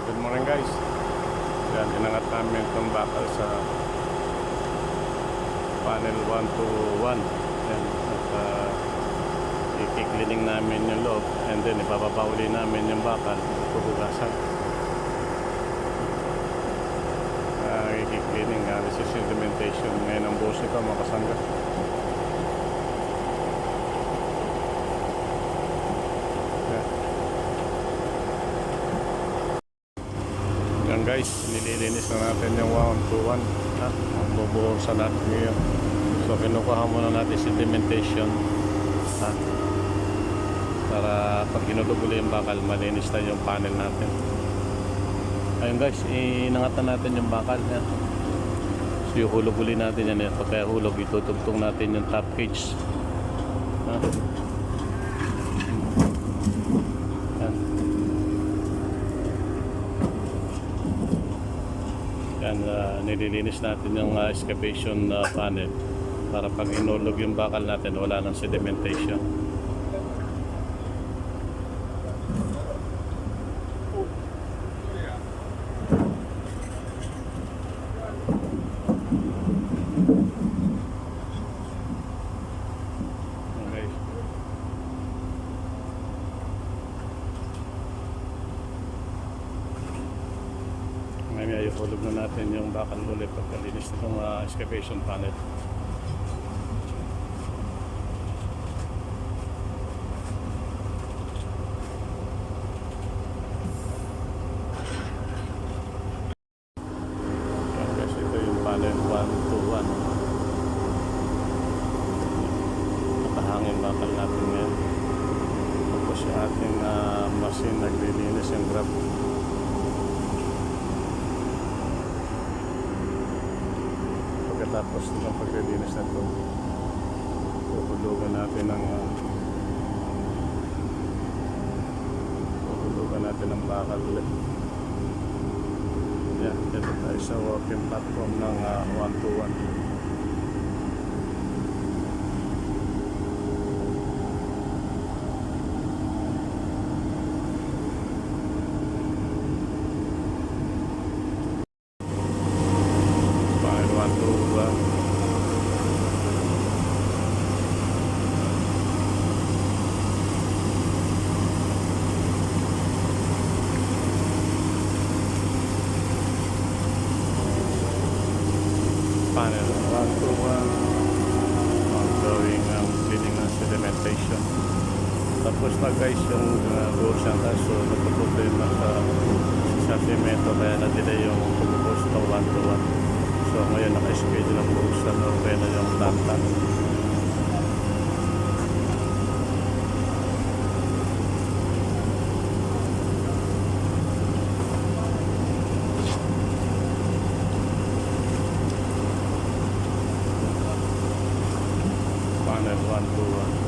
Good morning guys. Yan, inangat namin itong bakal sa panel 1 to 1. Yan, at i-cleaning namin yung loob and then ipababa uli namin yung bakal, pupugasan. I-cleaning, this is sedimentation ngayon ang buhos nito mga kasangga. Yan guys, nililinis na natin yung 1 to 1. Bubuhusan natin ngayon. So kinukuha muna natin sedimentation para pag hinulog uli yung bakal, malinis na yung panel natin. Ayun guys, inangatan natin yung bakal. So yung hulog uli natin yan. Pagka hulog, itutugtong natin yung top cage. Yan, nililinis natin yung excavation panel para pag inulog yung bakal natin, wala ng sedimentation. Okay. Ngayon, ihulog na natin yung bakal ulit pagkalinis nitong excavation panel. Kasi ito yung panel 1 to 1. Nakahangin bakal natin ngayon. Tapos yung ating machine naglilinis yung grab. Tapos ng paglilinis na ito, pupulugan natin ng bakal ulit. Yan, dito tayo sa working platform ng 1 to 1. Panel 1 to 1 gawing cleaning ng sedimentation. Tapos na guys yung buhos ng kaso nagpo-problema sa semento kaya na-delay yung pagbuhos ng 1 to 1. So ngayon naka-schedule ng buhusan okay na yung tantan. Panel 1 to 1.